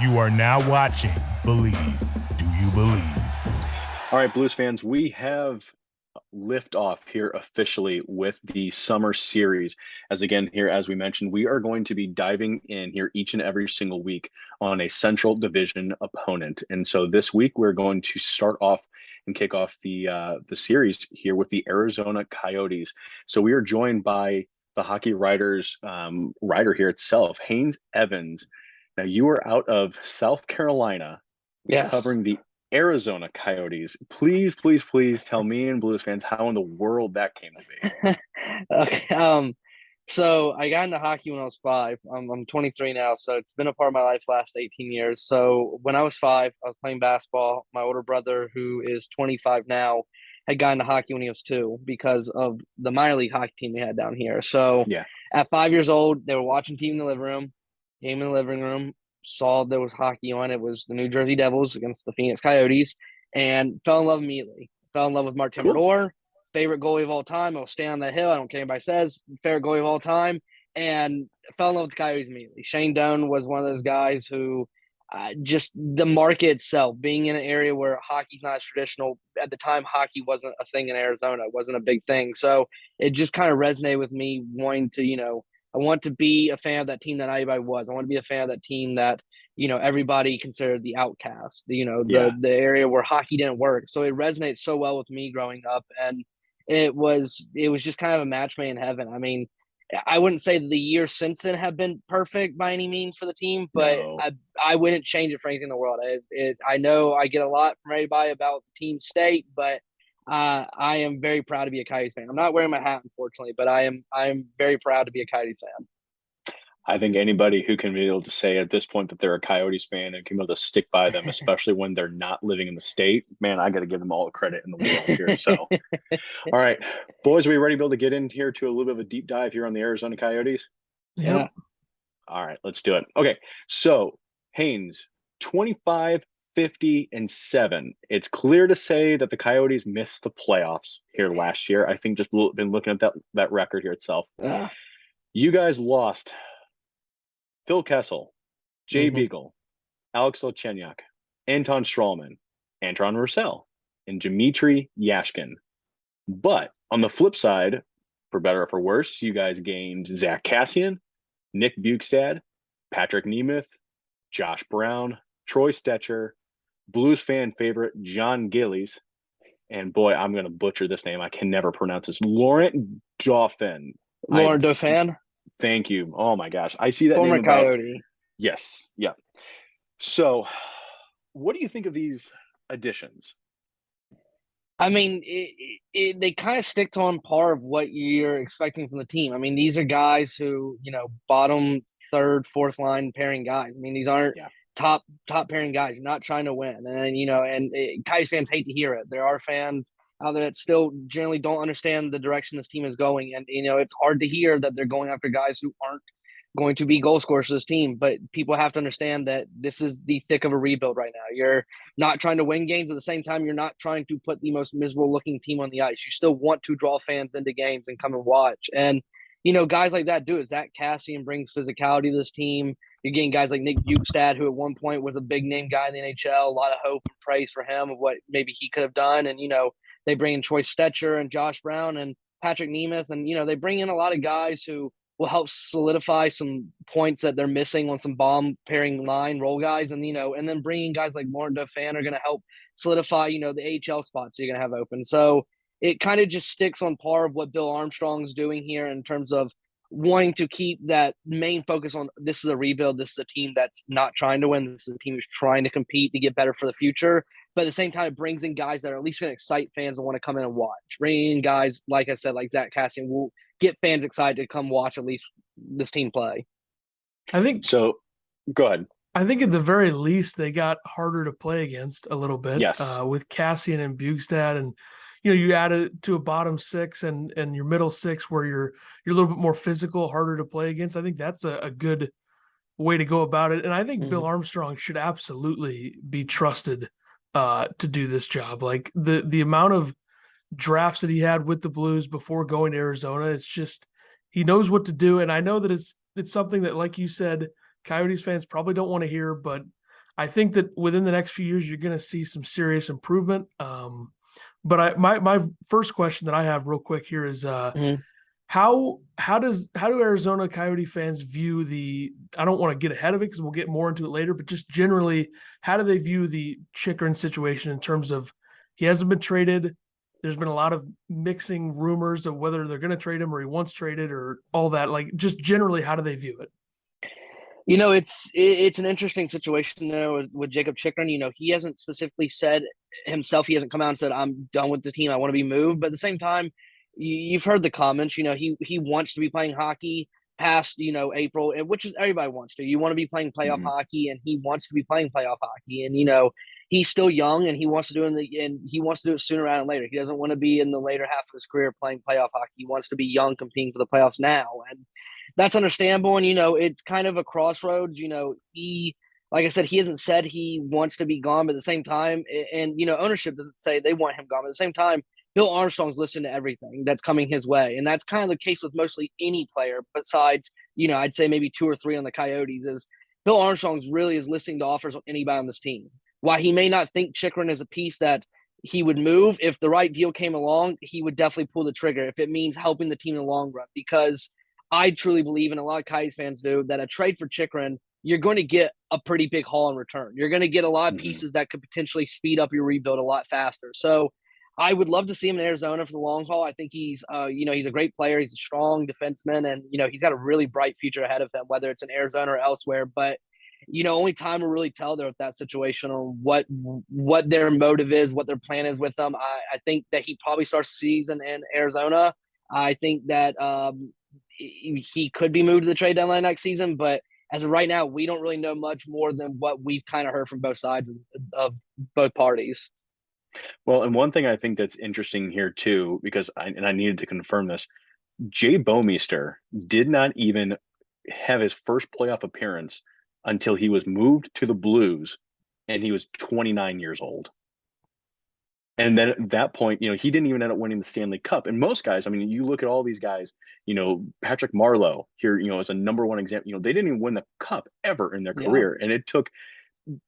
You are now watching Believe. Do you believe? All right, Blues fans, we have liftoff here officially with the summer series. As again, here, as we mentioned, we are going to be diving in here each and every single week on a Central Division opponent. And so this week, we're going to start off and kick off the series here with the Arizona Coyotes. So we are joined by the Hockey Writers writer here itself, Haynes Evans. Now, you are out of South Carolina Yes. covering the Arizona Coyotes. Please, please, please tell me and Blues fans how in the world that came to be. Okay. So I got into hockey when I was 5. I'm 23 now, so it's been a part of my life the last 18 years. So when I was 5, I was playing basketball. My older brother, who is 25 now, had gotten into hockey when he was 2 because of the minor league hockey team we had down here. So Yeah. at 5 years old, they were watching TV in the living room, game in the living room, saw there was hockey on. It was the New Jersey Devils against the Phoenix Coyotes, and fell in love immediately. Fell in love with Martin Cool. Brodeur. Favorite goalie of all time. I'll stay on that hill. I don't care what anybody says. Favorite goalie of all time. And fell in love with the Coyotes immediately. Shane Doan was one of those guys who just the market itself, being in an area where hockey's not as traditional. At the time, hockey wasn't a thing in Arizona. It wasn't a big thing. So it just kind of resonated with me wanting to, I want to be a fan of that team that everybody was. I want to be a fan of that team that, everybody considered the outcast, the area where hockey didn't work. So it resonates so well with me growing up. And it was just kind of a match made in heaven. I mean, I wouldn't say that the years since then have been perfect by any means for the team, but No. I wouldn't change it for anything in the world. I know I get a lot from everybody about the team state, but I am very proud to be a Coyotes fan. I'm not wearing my hat, unfortunately, but I am very proud to be a Coyotes fan. I think anybody who can be able to say at this point that they're a Coyotes fan and can be able to stick by them, especially when they're not living in the state, man, I got to give them all the credit in the world here. So, all right, boys, are we ready to be able to get in here to a little bit of a deep dive here on the Arizona Coyotes? Yeah. All right, let's do it. Okay, so Haynes, 25, 50, and 7. It's clear to say that the Coyotes missed the playoffs here last year. I think just been looking at that record here itself. Yeah. You guys lost Phil Kessel, Jay Mhm. Beagle, Alex Lochenyak, Anton Strawman, Anton Roussel, and Dmitry Yashkin. But on the flip side, for better or for worse, you guys gained Zach Kassian, Nick Bukestad, Patrick Nemeth, Josh Brown, Troy Stetcher, Blues fan favorite John Gillies, and boy, I'm going to butcher this name. I can never pronounce this. Laurent Dauphin. Lauren Dauphin, Thank you. Oh my gosh. I see that former name about. Coyote. Yes. Yeah. So what do you think of these additions? I mean, they kind of stick to on par of what you're expecting from the team. I mean, these are guys who, bottom, third, fourth line pairing guys. I mean, these aren't top pairing guys. You're not trying to win. And Coyotes fans hate to hear it. There are fans out there that still generally don't understand the direction this team is going. And, it's hard to hear that they're going after guys who aren't going to be goal scorers for this team. But people have to understand that this is the thick of a rebuild right now. You're not trying to win games, but at the same time, you're not trying to put the most miserable looking team on the ice. You still want to draw fans into games and come and watch. And, guys like that do it. Zach Kassian brings physicality to this team. You're getting guys like Nick Bukestad, who at one point was a big name guy in the NHL. A lot of hope and praise for him of what maybe he could have done. And, they bring in Troy Stetcher and Josh Brown and Patrick Nemeth. And, they bring in a lot of guys who will help solidify some points that they're missing on some bomb pairing line role guys. And, and then bringing guys like Laurent Dauphin are going to help solidify, the AHL spots you're going to have open. So it kind of just sticks on par of what Bill Armstrong's doing here in terms of wanting to keep that main focus on this is a rebuild. This is a team that's not trying to win. This is a team who's trying to compete to get better for the future. But at the same time, it brings in guys that are at least going to excite fans and want to come in and watch. Bringing in guys, like I said, like Zach Kassian will get fans excited to come watch at least this team play. I think so. Go ahead. I think at the very least they got harder to play against a little bit. Yes. With Kassian and Bukestad, and you add it to a bottom six and your middle six where you're a little bit more physical, harder to play against. I think that's a good way to go about it. And I think Bill Armstrong should absolutely be trusted to do this job. Like the amount of drafts that he had with the Blues before going to Arizona, it's just he knows what to do. And I know that it's something that, like you said, Coyotes fans probably don't want to hear, but I think that within the next few years, you're going to see some serious improvement. But my first question that I have real quick here is how do Arizona Coyote fans view the, I don't want to get ahead of it because we'll get more into it later, but just generally, how do they view the Chychrun situation in terms of he hasn't been traded? There's been a lot of mixing rumors of whether they're going to trade him or he wants traded or all that. Like, just generally, how do they view it? It's an interesting situation there with Jacob Chychrun. He hasn't specifically said himself. He hasn't come out and said, "I'm done with the team. I want to be moved." But at the same time, you've heard the comments. He wants to be playing hockey past April, which is everybody wants to. You want to be playing playoff hockey, and he wants to be playing playoff hockey. And he's still young, and he wants to do it sooner rather than later. He doesn't want to be in the later half of his career playing playoff hockey. He wants to be young, competing for the playoffs now, and that's understandable. And it's kind of a crossroads. Like I said, he hasn't said he wants to be gone, but at the same time, and ownership doesn't say they want him gone. But at the same time, Bill Armstrong's listening to everything that's coming his way, and that's kind of the case with mostly any player besides, I'd say maybe 2 or 3 on the Coyotes. Is Bill Armstrong's really is listening to offers on anybody on this team. While he may not think Chychrun is a piece that he would move, if the right deal came along, he would definitely pull the trigger if it means helping the team in the long run. Because I truly believe, and a lot of Coyotes fans do, that a trade for Chychrun, you're going to get a pretty big haul in return. You're going to get a lot of pieces that could potentially speed up your rebuild a lot faster. So I would love to see him in Arizona for the long haul. I think he's a great player. He's a strong defenseman, and he's got a really bright future ahead of him, whether it's in Arizona or elsewhere. But only time will really tell there with that situation on what their motive is, what their plan is with them. I think that he probably starts the season in Arizona. I think that he could be moved to the trade deadline next season, but as of right now, we don't really know much more than what we've kind of heard from both sides of both parties. Well, and one thing I think that's interesting here too, because I needed to confirm this, Jay Beaumeester did not even have his first playoff appearance until he was moved to the Blues, and he was 29 years old. And then at that point, he didn't even end up winning the Stanley Cup. And most guys, I mean, you look at all these guys, Patrick Marleau here, as a number one example, they didn't even win the cup ever in their career. And it took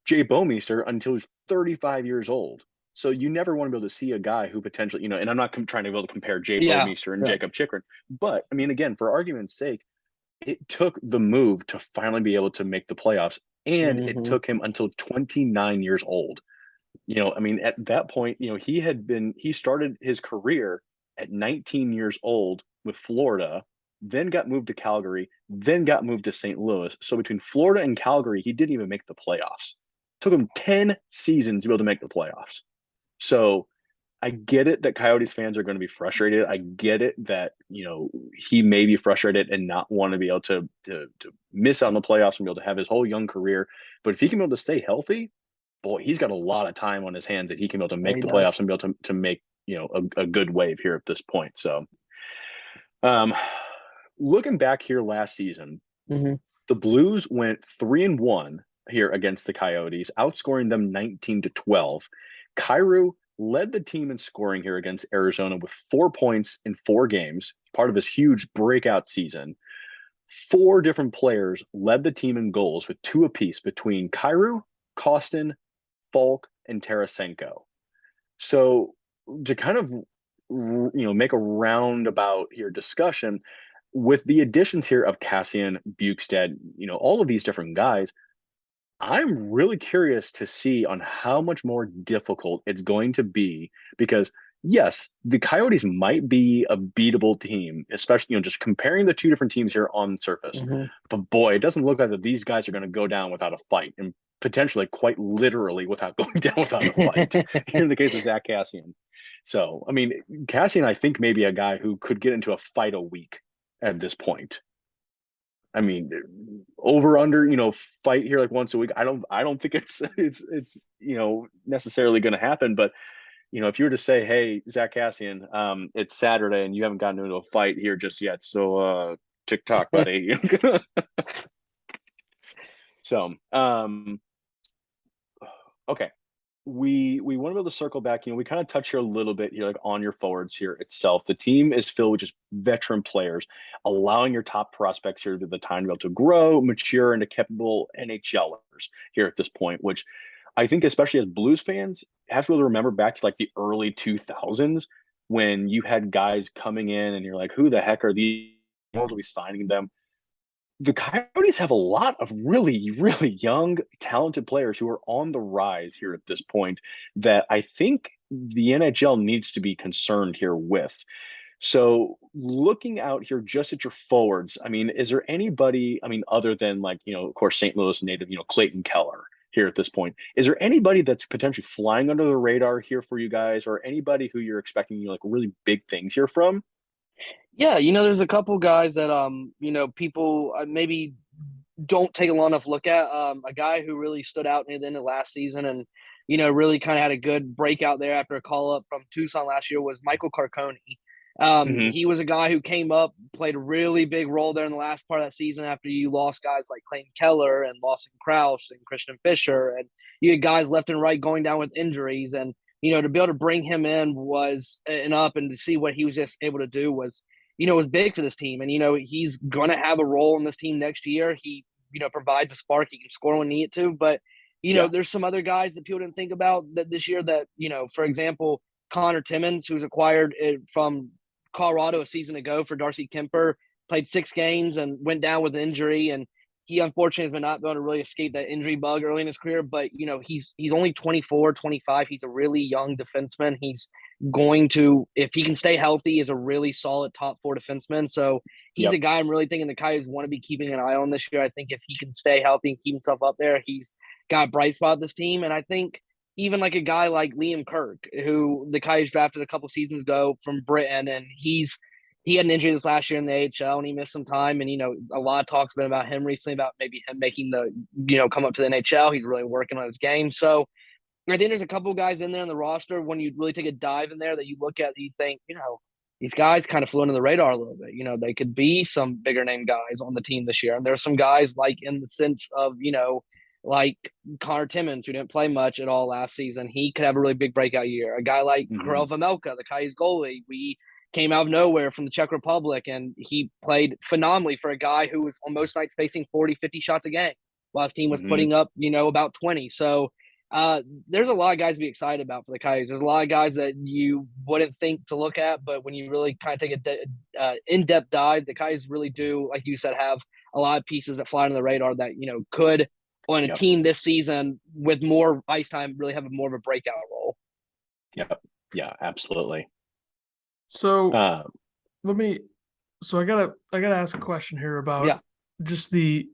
Jay Beaumeester until he was 35 years old. So you never want to be able to see a guy who potentially, and I'm not trying to be able to compare Jay Beaumeester and Jacob Chychrun, but I mean, again, for argument's sake, it took the move to finally be able to make the playoffs, and it took him until 29 years old. I mean, at that point, he started his career at 19 years old with Florida, then got moved to Calgary, then got moved to St. Louis. So between Florida and Calgary, he didn't even make the playoffs. It took him 10 seasons to be able to make the playoffs. So I get it that Coyotes fans are going to be frustrated. I get it that, he may be frustrated and not want to be able to miss out on the playoffs and be able to have his whole young career. But if he can be able to stay healthy, boy, he's got a lot of time on his hands that he can be able to make the playoffs and be able to make, a good wave here at this point. So looking back here last season, the Blues went 3-1 here against the Coyotes, outscoring them 19-12. Kyrou led the team in scoring here against Arizona with 4 points in 4 games, part of his huge breakout season. 4 different players led the team in goals with 2 apiece between Kyrou, Kostin, Falk, and Tarasenko. So to kind of, make a roundabout here discussion with the additions here of Kassian, Bukestad, all of these different guys, I'm really curious to see on how much more difficult it's going to be because, yes, the Coyotes might be a beatable team, especially, just comparing the 2 different teams here on the surface. But boy, it doesn't look like that these guys are going to go down without a fight, and potentially quite literally without going down without a fight in the case of Zach Kassian. So, I mean, Kassian, I think, may be a guy who could get into a fight a week at this point. I mean, over under, fight here like once a week. I don't think it's necessarily going to happen. But if you were to say, hey, Zach Kassian, it's Saturday and you haven't gotten into a fight here just yet, so TikTok, buddy. So, okay. We want to be able to circle back. We kind of touch here a little bit here, like on your forwards here itself. The team is filled with just veteran players, allowing your top prospects here the time to be able to grow, mature into capable NHLers. here at this point, which I think especially as Blues fans have to be able to remember back to like the early 2000s when you had guys coming in and you're like, who the heck are these? Will be signing them? The Coyotes have a lot of really, really young, talented players who are on the rise here at this point that I think the NHL needs to be concerned here with. So looking out here just at your forwards, I mean, is there anybody, I mean, other than like, of course, St. Louis native, Clayton Keller here at this point, is there anybody that's potentially flying under the radar here for you guys, or anybody who you're expecting, like really big things here from? Yeah, there's a couple guys that people maybe don't take a long enough look at. A guy who really stood out near the end of last season and really kind of had a good breakout there after a call up from Tucson last year was Michael Carconi. Hmm. He was a guy who came up, played a really big role there in the last part of that season after you lost guys like Clayton Keller and Lawson Krause and Christian Fisher, and you had guys left and right going down with injuries. And to be able to bring him in was and up and to see what he was just able to do was big for this team. And he's going to have a role in this team next year. He provides a spark. He can score when needed to, but Yeah. there's some other guys that people didn't think about that this year that for example, Connor Timmons, who's acquired from Colorado a season ago for Darcy Kemper, played 6 games and went down with an injury, and he unfortunately has been not able to really escape that injury bug early in his career. But he's only 24, 25. He's a really young defenseman. He's going to, if he can stay healthy, is a really solid top 4 defenseman. So he's Yep. a guy I'm really thinking the Coyotes want to be keeping an eye on this year. I think if he can stay healthy and keep himself up there, he's got a bright spot this team. And I think even like a guy like Liam Kirk, who the Coyotes drafted a couple seasons ago from Britain, and he had an injury this last year in the AHL and he missed some time. And, a lot of talk's been about him recently about maybe him making come up to the NHL. He's really working on his game. So I think there's a couple guys in there on the roster when you really take a dive in there that you look at and you think, these guys kind of flew under the radar a little bit. They could be some bigger name guys on the team this year. And there's some guys like in the sense of, like Connor Timmons, who didn't play much at all last season. He could have a really big breakout year. A guy like Hmm. Karel Vejmelka, the Coyotes goalie, we came out of nowhere from the Czech Republic, and he played phenomenally for a guy who was on most nights facing 40, 50 shots a game while his team was Hmm. putting up, about 20. So there's a lot of guys to be excited about for the Coyotes. There's a lot of guys that you wouldn't think to look at, but when you really kind of take a in-depth dive, the Coyotes really do, like you said, have a lot of pieces that fly under the radar that could on a Yep. team this season with more ice time really have more of a breakout role. Yep. Yeah, absolutely. So Um, let me. So I gotta ask a question here about Yeah. just the.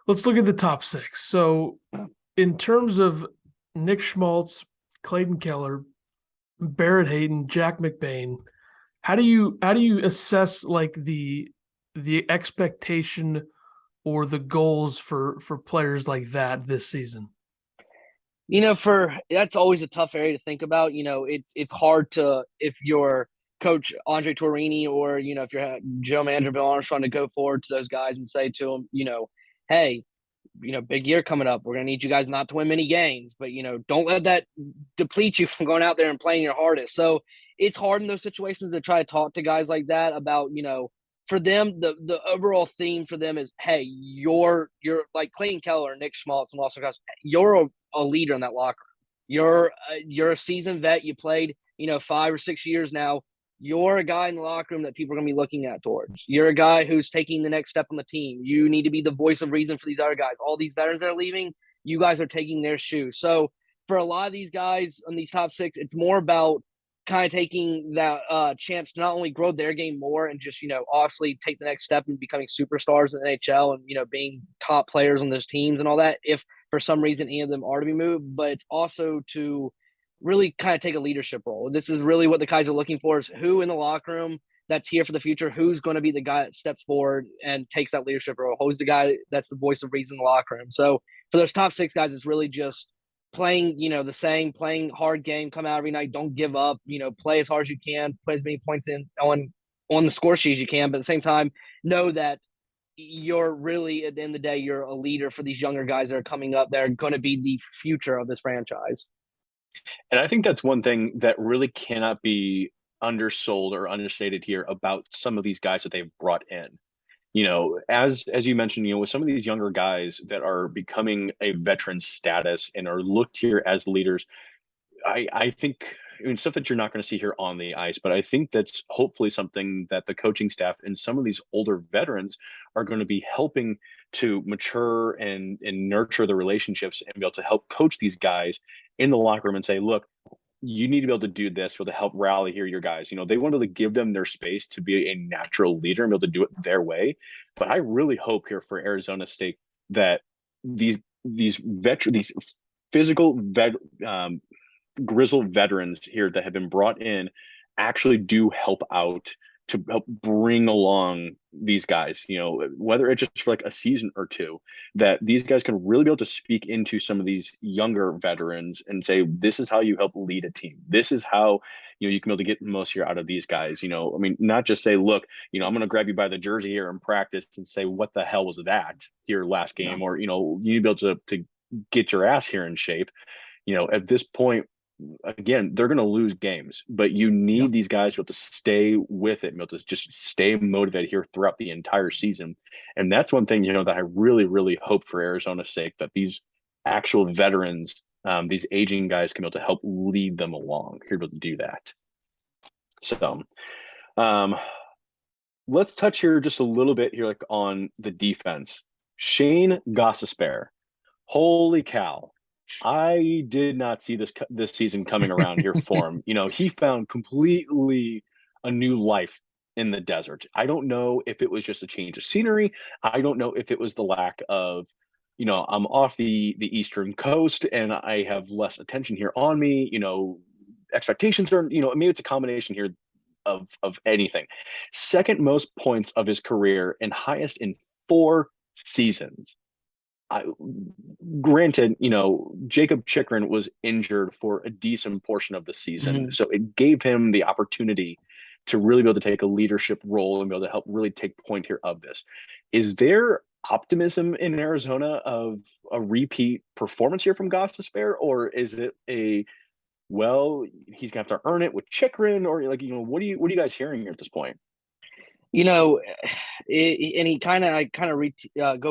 Let's look at the top 6. So in terms of Nick Schmaltz, Clayton Keller, Barrett Hayton, Jack McBain, how do you assess like the expectation or the goals for players like that this season? For that's always a tough area to think about. It's hard to, if you're coach Andre Torini or if you're Joe manager Bill Armstrong, to go forward to those guys and say to them, hey, big year coming up. We're gonna need you guys not to win many games, but don't let that deplete you from going out there and playing your hardest. So it's hard in those situations to try to talk to guys like that about for them, the overall theme for them is, hey, you're like Clayton Keller, Nick Schmaltz, and Lawson Cross. You're a leader in that locker room. You're a seasoned vet. You played 5 or 6 years now. You're a guy in the locker room that people are going to be looking at towards. You're a guy who's taking the next step on the team. You need to be the voice of reason for these other guys. All these veterans that are leaving, you guys are taking their shoes. So for a lot of these guys on these top 6, it's more about kind of taking that chance to not only grow their game more and just, obviously take the next step in becoming superstars in the NHL and, being top players on those teams and all that, if for some reason any of them are to be moved, but it's also to really kind of take a leadership role. This is really what the guys are looking for, is who in the locker room that's here for the future, who's going to be the guy that steps forward and takes that leadership role, who's the guy that's the voice of reason in the locker room. So for those top 6 guys, it's really just playing, the same, playing hard game, come out every night, don't give up, play as hard as you can, put as many points in on the score sheet as you can, but at the same time, know that you're really, at the end of the day, you're a leader for these younger guys that are coming up that are going to be the future of this franchise. and I think that's one thing that really cannot be undersold or understated here about some of these guys that they've brought in As you mentioned, with some of these younger guys that are becoming a veteran status and are looked here as leaders, I think, stuff that you're not going to see here on the ice, but I think that's hopefully something that the coaching staff and some of these older veterans are going to be helping to mature and nurture the relationships and be able to help coach these guys in the locker room and say, look, you need to be able to do this, be able to help rally here your guys. They want to give them their space to be a natural leader and be able to do it their way. But I really hope here for Arizona State that these physical grizzled veterans here that have been brought in actually do help out to help bring along these guys, whether it's just for like a season or two, that these guys can really be able to speak into some of these younger veterans and say, this is how you help lead a team. This is how, you can be able to get the most here out of these guys. Not just say, look, I'm going to grab you by the jersey here in practice and say, what the hell was that here last game? Or, you need to be able to get your ass here in shape. At this point, again, they're going to lose games, but you need these guys to be able to stay with it, be able to just stay motivated here throughout the entire season. And that's one thing, that I really, really hope for Arizona's sake, that these actual veterans, these aging guys can be able to help lead them along here to do that. So let's touch here just a little bit here, like on the defense. Shane Gostisbehere. Holy cow. I did not see this season coming around here for him. He found completely a new life in the desert. I don't know if it was just a change of scenery. I don't know if it was the lack of, I'm off the Eastern Coast and I have less attention here on me. Expectations are, maybe it's a combination here of anything. Second most points of his career and highest in 4 seasons. Granted, Jacob Chychrun was injured for a decent portion of the season. So it gave him the opportunity to really be able to take a leadership role and be able to help really take point here of this. Is there optimism in Arizona of a repeat performance here from Gostisbehere, or is it he's gonna have to earn it with Chychrun, or what are you guys hearing here at this point? Go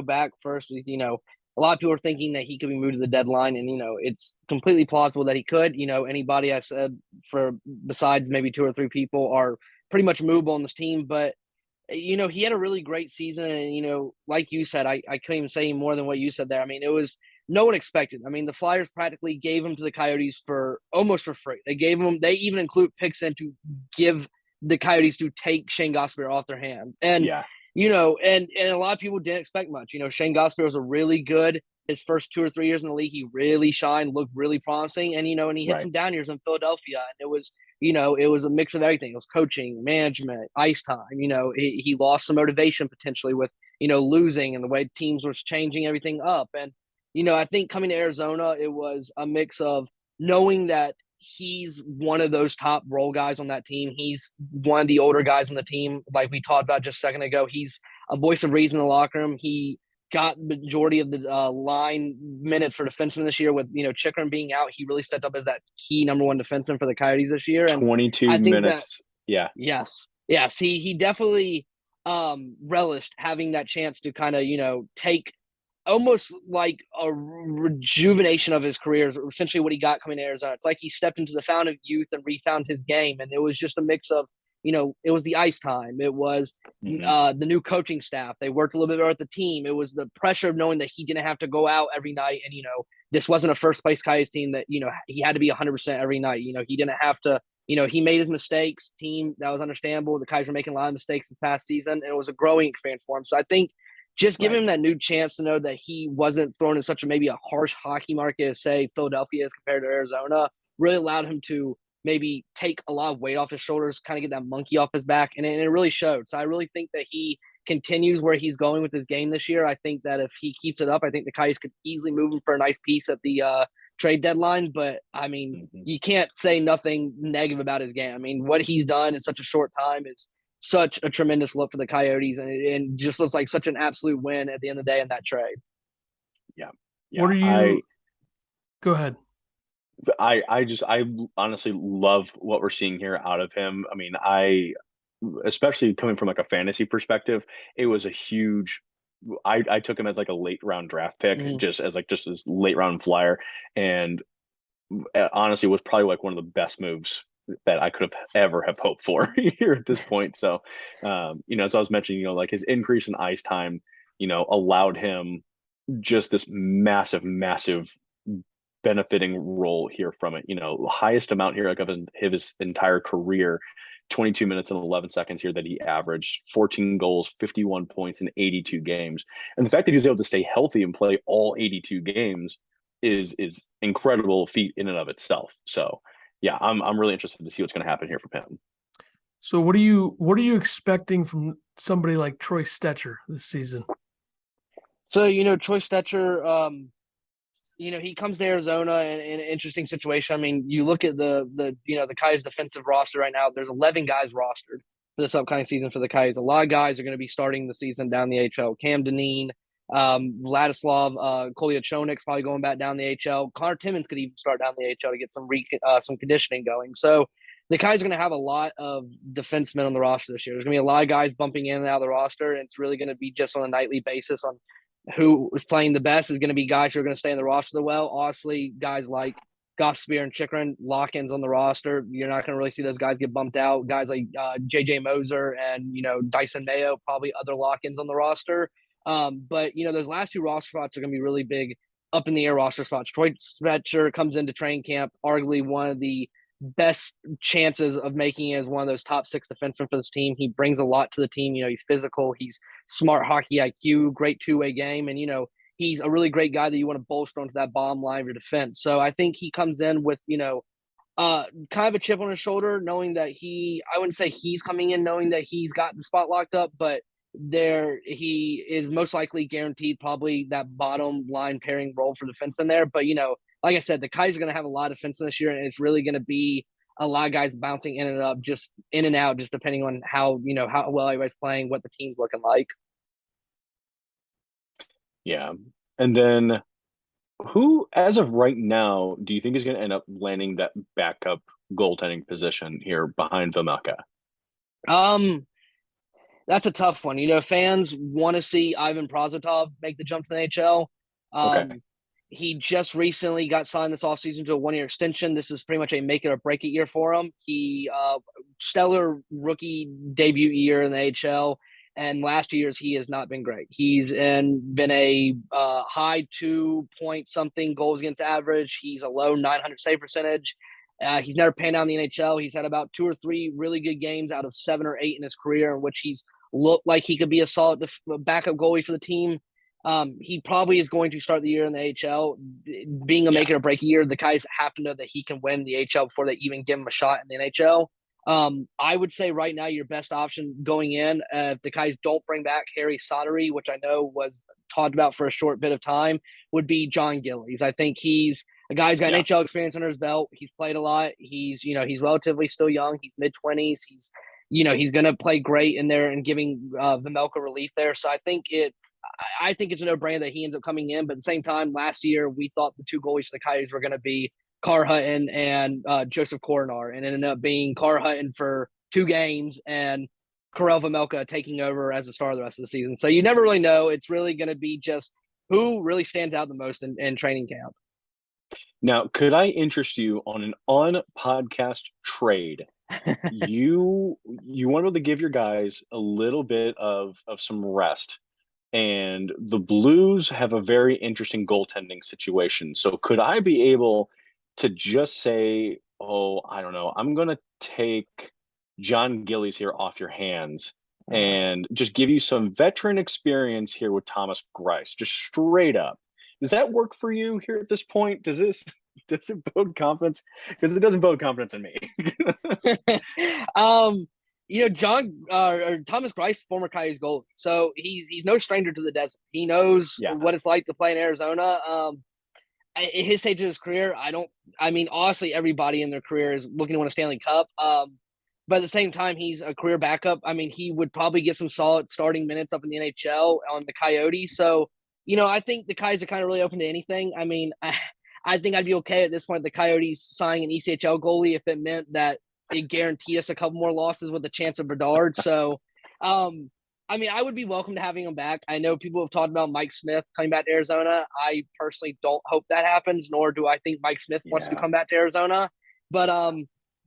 back first with, a lot of people are thinking that he could be moved to the deadline, and, it's completely plausible that he could. Anybody I said for besides maybe 2 or 3 people are pretty much movable on this team. But, he had a really great season. And, like you said, I couldn't even say more than what you said there. It was no one expected. The Flyers practically gave him to the Coyotes for almost for free. They even include picks in to give the Coyotes to take Shane Gostisbehere off their hands. And, and a lot of people didn't expect much. Shane Gostisbehere was a really good his first 2 or 3 years in the league. He really shined, looked really promising. And, and he hit some down years in Philadelphia. And it was a mix of everything. It was coaching, management, ice time. He lost some motivation potentially with, losing and the way teams were changing everything up. And, I think coming to Arizona, it was a mix of knowing that he's one of those top role guys on that team. He's one of the older guys on the team. Like we talked about just a second ago, he's a voice of reason in the locker room. He got the majority of the line minutes for defensemen this year with, Chychrun being out. He really stepped up as that key number 1 defenseman for the Coyotes this year. And 22 minutes. Yes. He definitely relished having that chance to kind of, take almost like a rejuvenation of his career, essentially what he got coming to Arizona. It's like he stepped into the fountain of youth and refound his game. And it was just a mix of, it was the ice time. It was the new coaching staff. They worked a little bit better with the team. It was the pressure of knowing that he didn't have to go out every night. And, this wasn't a first place Coyotes team that, he had to be 100% every night. He didn't have to, he made his mistakes. Team, that was understandable. The Coyotes were making a lot of mistakes this past season, and it was a growing experience for him. So I think just giving him that new chance to know that he wasn't thrown in such a harsh hockey market as, say, Philadelphia is compared to Arizona, really allowed him to maybe take a lot of weight off his shoulders, kind of get that monkey off his back, and it really showed. So I really think that he continues where he's going with his game this year. I think that if he keeps it up, I think the Coyotes could easily move him for a nice piece at the trade deadline. But, you can't say nothing negative about his game. What he's done in such a short time is such a tremendous look for the Coyotes, and just looks like such an absolute win at the end of the day in that trade. Yeah. What are you? Go ahead. I honestly love what we're seeing here out of him. especially coming from like a fantasy perspective, it was a huge. I took him as like a late round draft pick, Mhm. just as late round flyer, and honestly was probably like one of the best moves that I could have ever have hoped for here at this point. So, as I was mentioning, like his increase in ice time, allowed him just this massive, massive benefiting role here from it. Highest amount here like of his entire career, 22 minutes and 11 seconds here that he averaged, 14 goals, 51 points in 82 games. And the fact that he was able to stay healthy and play all 82 games is incredible feat in and of itself. So yeah, I'm really interested to see what's going to happen here for him. So what are you expecting from somebody like Troy Stetcher this season? So, Troy Stetcher, he comes to Arizona in an interesting situation. I mean, you look at the Coyotes defensive roster right now, there's 11 guys rostered for this upcoming season for the Coyotes. A lot of guys are going to be starting the season down the AHL. Cam Dineen, Vladislav Kolyachonek's probably going back down the AHL. Connor Timmons could even start down the AHL to get some conditioning going. So the Coyotes are going to have a lot of defensemen on the roster this year. There's going to be a lot of guys bumping in and out of the roster, and it's really going to be just on a nightly basis on who is playing the best is going to be guys who are going to stay in the roster well. Honestly, guys like Gosspear and Chikrin, lock-ins on the roster. You're not going to really see those guys get bumped out. Guys like JJ Moser and, Dyson Mayo, probably other lock-ins on the roster. But, those last two roster spots are going to be really big up in the air roster spots. Troy Stetcher comes into training camp, arguably one of the best chances of making it as one of those top 6 defensemen for this team. He brings a lot to the team. He's physical. He's smart hockey IQ, great two-way game. And, he's a really great guy that you want to bolster onto that bottom line of your defense. So I think he comes in with, kind of a chip on his shoulder, knowing that I wouldn't say he's coming in knowing that he's got the spot locked up, but he is most likely guaranteed probably that bottom line pairing role for defenseman there. But, like I said, the Kai's are going to have a lot of defensemen this year, and it's really going to be a lot of guys bouncing in and up, just in and out, just depending on how well everybody's playing, what the team's looking like. Yeah. And then who, as of right now, do you think is going to end up landing that backup goaltending position here behind Vejmelka? That's a tough one. Fans want to see Ivan Prosvetov make the jump to the NHL. Okay. He just recently got signed this offseason to a 1-year extension. This is pretty much a make it or break it year for him. He stellar rookie debut year in the AHL, and last year's he has not been great. He's been a high 2 point something goals against average. He's a low 900 save percentage. He's never panned out in the NHL. He's had about 2 or 3 really good games out of 7 or 8 in his career in which he's looked like he could be a solid backup goalie for the team. He probably is going to start the year in the AHL. Being a make it or break year, the guys have to know that he can win the AHL before they even give him a shot in the NHL. I would say right now your best option going in, if the guys don't bring back Harry Sodery, which I know was talked about for a short bit of time, would be John Gillies. I think he's a guy who's got NHL experience under his belt. He's played a lot. He's relatively still young. He's mid-20s. He's going to play great in there and giving Vejmelka relief there. So I think it's a no-brainer that he ends up coming in. But at the same time, last year we thought the 2 goalies for the Coyotes were going to be Carr Hutton and Joseph Coronar, and it ended up being Carr Hutton for 2 games and Karel Vejmelka taking over as the star of the rest of the season. So you never really know. It's really going to be just who really stands out the most in training camp. Now, could I interest you on an on-podcast trade? you wanted to give your guys a little bit of some rest, and the Blues have a very interesting goaltending situation. So could I be able to just say, oh, I don't know, I'm going to take John Gillies here off your hands and just give you some veteran experience here with Thomas Greiss, just straight up? Does that work for you here at this point? Does it build confidence? Because it doesn't build confidence in me. John or Thomas Greiss, former Coyotes goalie, so he's no stranger to the desert. He knows what it's like to play in Arizona. At his stage of his career, honestly, everybody in their career is looking to win a Stanley Cup. But at the same time, he's a career backup. He would probably get some solid starting minutes up in the NHL on the Coyotes. So, I think the Coyotes are kind of really open to anything. I think I'd be okay at this point, the Coyotes signing an ECHL goalie if it meant that it guaranteed us a couple more losses with a chance of Bedard. So, I mean, I would be welcome to having him back. I know people have talked about Mike Smith coming back to Arizona. I personally don't hope that happens, nor do I think Mike Smith wants to come back to Arizona. But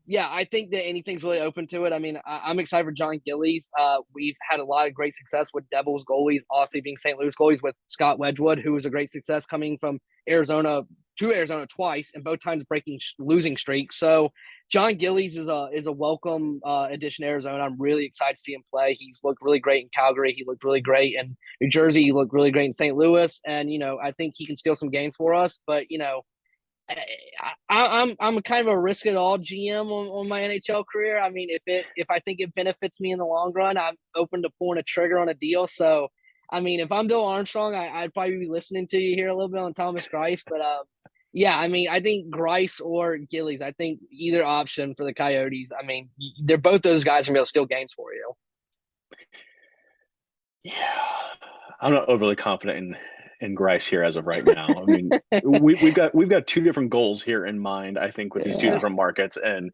yeah, I think that anything's really open to it. I mean, I'm excited for John Gillies. We've had a lot of great success with Devils goalies, obviously being St. Louis goalies with Scott Wedgwood, who was a great success coming from Arizona to Arizona twice, and both times breaking losing streaks. So John Gillies is a welcome addition to Arizona. I'm really excited to see him play. He's looked really great in Calgary. He looked really great in New Jersey. He looked really great in St. Louis. And, I think he can steal some games for us. But, I'm kind of a risk it all GM on my NHL career. I mean, if I think it benefits me in the long run, I'm open to pulling a trigger on a deal. So, I mean, if I'm Bill Armstrong, I'd probably be listening to you here a little bit on Thomas Greiss. But yeah, I mean, I think Greiss or Gillies. I think either option for the Coyotes. I mean, they're both those guys are going to steal games for you. Yeah, I'm not overly confident in Greiss here as of right now. I mean, we've got two different goals here in mind, I think, with these two different markets, and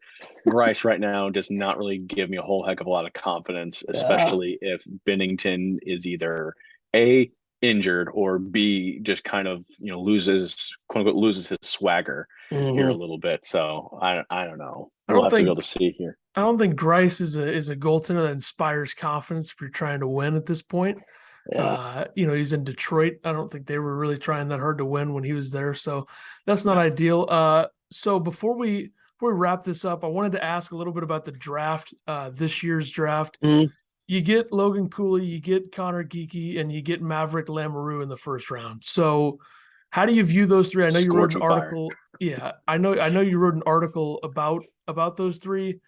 Greiss right now does not really give me a whole heck of a lot of confidence, especially if Binnington is either A, injured, or B, just kind of loses, quote unquote, loses his swagger here a little bit. So I don't know. We'll have to be able to see here. I don't think Greiss is a goaltender that inspires confidence if you're trying to win at this point. Yeah. He's in Detroit. I don't think they were really trying that hard to win when he was there, so that's not ideal. So before we wrap this up, I wanted to ask a little bit about the draft, this year's draft. Mm-hmm. You get Logan Cooley, you get Connor Geeky, and you get Maverick Lamarou in the first round. So how do you view those three? I know you wrote an article. Yeah, I know you wrote an article about those three.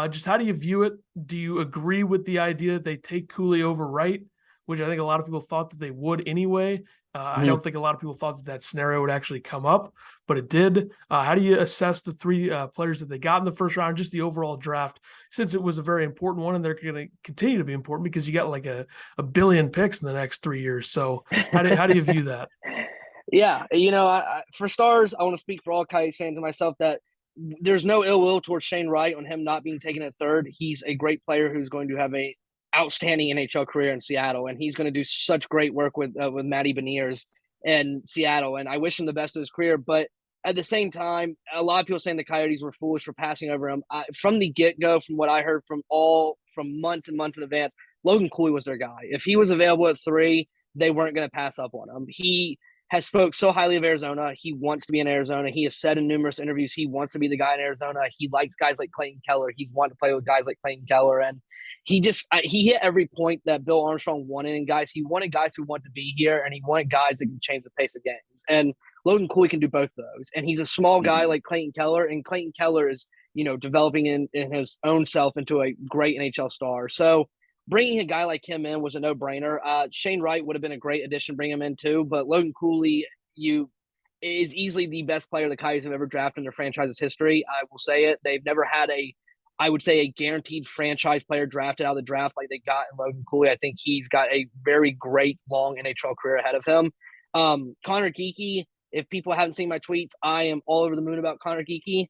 Just how do you view it? Do you agree with the idea that they take Cooley over Wright, which I think a lot of people thought that they would anyway? I don't think a lot of people thought that scenario would actually come up, but it did. How do you assess the three players that they got in the first round, just the overall draft, since it was a very important one, and they're going to continue to be important because you got like a billion picks in the next 3 years. So how do you view that? Yeah, for stars, I want to speak for all Coyotes fans and myself that there's no ill will towards Shane Wright on him not being taken at third. He's a great player who's going to have a outstanding NHL career in Seattle, and he's going to do such great work with Matty Beniers in Seattle, and I wish him the best of his career. But at the same time, a lot of people saying the Coyotes were foolish for passing over him. From the get-go, from what I heard from months and months in advance, Logan Cooley was their guy. If he was available at 3, they weren't going to pass up on him. He has spoke so highly of Arizona. He wants to be in Arizona. He has said in numerous interviews he wants to be the guy in Arizona. He likes guys like Clayton Keller. He's wanted to play with guys like Clayton Keller, and he hit every point that Bill Armstrong wanted in guys. He wanted guys who want to be here, and he wanted guys that can change the pace of games. And Logan Cooley can do both of those. And he's a small guy like Clayton Keller, and Clayton Keller is developing in his own self into a great NHL star. So bringing a guy like him in was a no-brainer. Shane Wright would have been a great addition to bring him in too, but Logan Cooley is easily the best player the Coyotes have ever drafted in their franchise's history. I will say it. They've never had a guaranteed franchise player drafted out of the draft like they got in Logan Cooley. I think he's got a very great long NHL career ahead of him. Connor Geeky, if people haven't seen my tweets, I am all over the moon about Connor Geeky.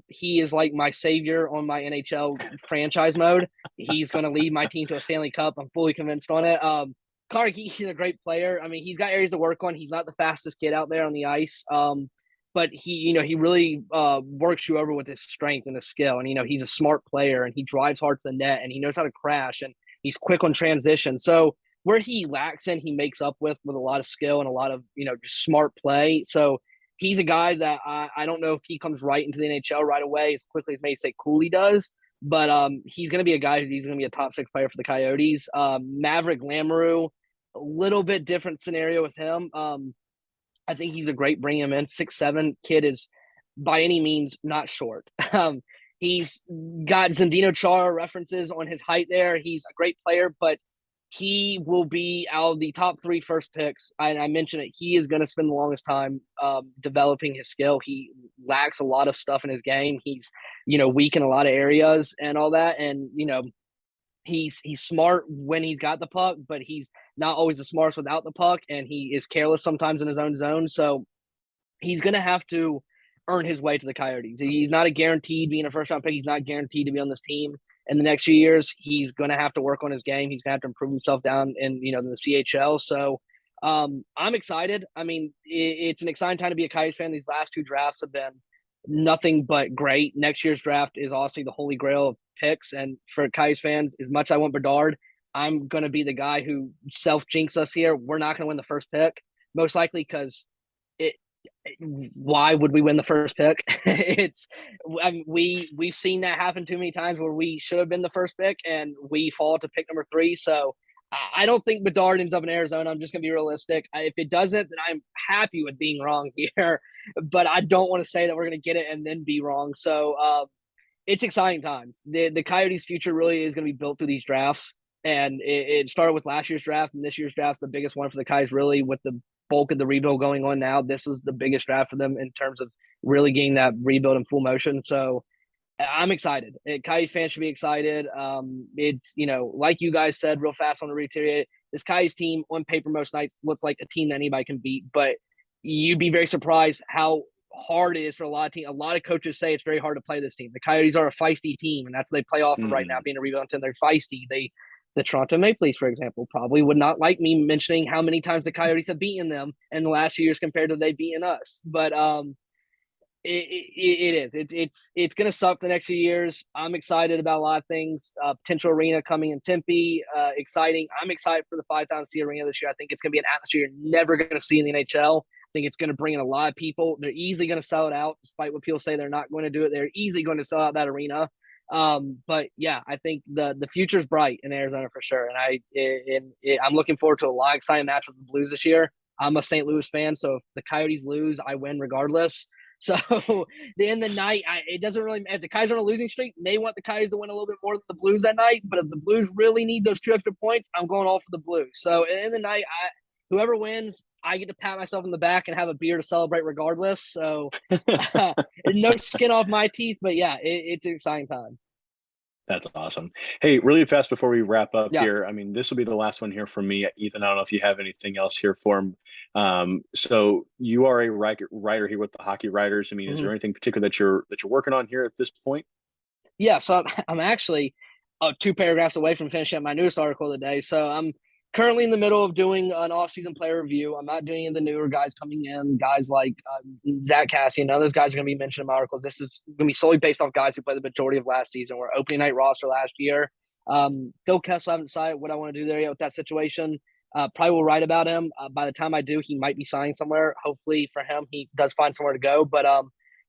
He is like my savior on my NHL franchise mode. He's going to lead my team to a Stanley Cup. I'm fully convinced on it. Connor Geeky is a great player. I mean, he's got areas to work on. He's not the fastest kid out there on the ice. But he really works you over with his strength and his skill. And, he's a smart player, and he drives hard to the net, and he knows how to crash, and he's quick on transition. So where he lacks in, he makes up with a lot of skill and a lot of, just smart play. So he's a guy that I don't know if he comes right into the NHL right away as quickly as maybe say Cooley does. But he's going to be a guy who's going to be a top 6 player for the Coyotes. Maverick Lamarou, a little bit different scenario with him. I think he's a great bring him in. 6'7" kid is by any means not short. He's got Zdeno Chara references on his height there. He's a great player, but he will be out of the top 3 first picks. I mentioned it. He is going to spend the longest time developing his skill. He lacks a lot of stuff in his game. He's, weak in a lot of areas and all that. And, he's smart when he's got the puck, but he's not always the smartest without the puck, and he is careless sometimes in his own zone. So he's going to have to earn his way to the Coyotes. He's not a guaranteed being a first-round pick. He's not guaranteed to be on this team in the next few years. He's going to have to work on his game. He's going to have to improve himself down in the CHL. So I'm excited. I mean, it's an exciting time to be a Coyotes fan. These last 2 drafts have been nothing but great. Next year's draft is honestly the holy grail of picks. And for Coyotes fans, as much as I want Bedard, I'm going to be the guy who self-jinx us here. We're not going to win the first pick, most likely because why would we win the first pick? We've seen that happen too many times where we should have been the first pick and we fall to pick number 3. So I don't think Bedard ends up in Arizona. I'm just going to be realistic. If it doesn't, then I'm happy with being wrong here. But I don't want to say that we're going to get it and then be wrong. So it's exciting times. The Coyotes' future really is going to be built through these drafts. And it started with last year's draft, and this year's draft's the biggest one for the Coyotes, really, with the bulk of the rebuild going on now. This is the biggest draft for them in terms of really getting that rebuild in full motion. So I'm excited. Coyotes fans should be excited. It's, like you guys said, real fast on the reiterate, this Coyotes team on paper most nights looks like a team that anybody can beat, but you'd be very surprised how hard it is for a lot of teams. A lot of coaches say it's very hard to play this team. The Coyotes are a feisty team, and that's what they play off of right now, being a rebuild team. They're feisty. The Toronto Maple Leafs, for example, probably would not like me mentioning how many times the Coyotes have beaten them in the last few years compared to they've beaten us. But it's going to suck the next few years. I'm excited about a lot of things. Potential arena coming in Tempe, exciting. I'm excited for the 5,000 seat arena this year. I think it's going to be an atmosphere you're never going to see in the NHL. I think it's going to bring in a lot of people. They're easily going to sell it out, despite what people say they're not going to do it. They're easily going to sell out that arena. But yeah, I think the future is bright in Arizona for sure. And I'm looking forward to a lot of exciting matches with the Blues this year. I'm a St. Louis fan, so if the Coyotes lose, I win regardless. So the end of the night, it doesn't really matter. If the Coyotes are on a losing streak, may want the Coyotes to win a little bit more than the Blues that night. But if the Blues really need those 2 extra points, I'm going all for the Blues. So at the end of the night, whoever wins, I get to pat myself in the back and have a beer to celebrate regardless. So no skin off my teeth, but yeah, it's an exciting time. That's awesome. Hey, really fast before we wrap up here, I mean, this will be the last one here from me. Ethan, I don't know if you have anything else here for him. So you are a writer here with the Hockey Writers. I mean, is there anything particular that you're working on here at this point? Yeah, so I'm actually 2 paragraphs away from finishing up my newest article today. So I'm currently in the middle of doing an off-season player review. I'm not doing the newer guys coming in, guys like Zach Cassian. None of those guys are going to be mentioned in my articles. This is going to be solely based off guys who played the majority of last season. We're opening night roster last year. Phil Kessel, I haven't decided what I want to do there yet with that situation. Probably will write about him. By the time I do, he might be signing somewhere. Hopefully for him, he does find somewhere to go. But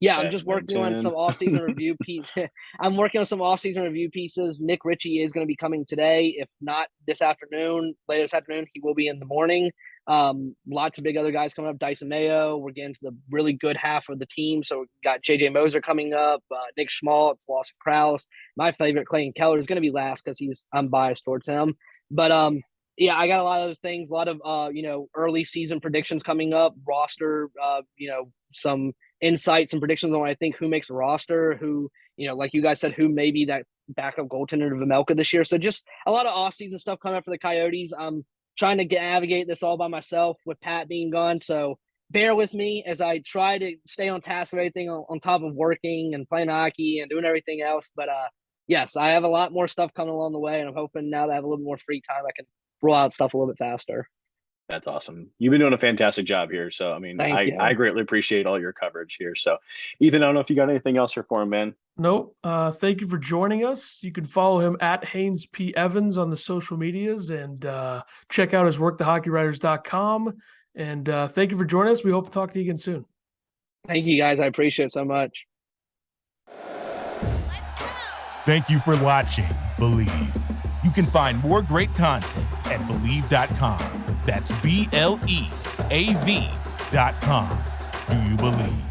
yeah, I'm just working on some off-season review pieces. I'm working on some off-season review pieces. Nick Ritchie is going to be coming today. If not this afternoon, later this afternoon, he will be in the morning. Lots of big other guys coming up. Dyson Mayo. We're getting to the really good half of the team. So we got JJ Moser coming up. Nick Schmaltz, Lawson Krause. My favorite, Clayton Keller, is going to be last because I'm biased towards him. But yeah, I got a lot of other things. A lot of early season predictions coming up. Roster. Some insights and predictions on, I think, who makes a roster, who, like you guys said, who may be that backup goaltender to Vejmelka this year. So just a lot of off-season stuff coming up for the Coyotes. I'm trying to navigate this all by myself with Pat being gone. So bear with me as I try to stay on task with everything on top of working and playing hockey and doing everything else. But yes, I have a lot more stuff coming along the way, and I'm hoping now that I have a little more free time, I can roll out stuff a little bit faster. That's awesome. You've been doing a fantastic job here. So, I mean, I greatly appreciate all your coverage here. So, Ethan, I don't know if you got anything else here for him, man. Nope. Thank you for joining us. You can follow him at Haynes P. Evans on the social medias and check out his work, thehockeywriters.com. And thank you for joining us. We hope to talk to you again soon. Thank you, guys. I appreciate it so much. Thank you for watching Believe. You can find more great content at Believe.com. That's BLEAV.com. Do you believe?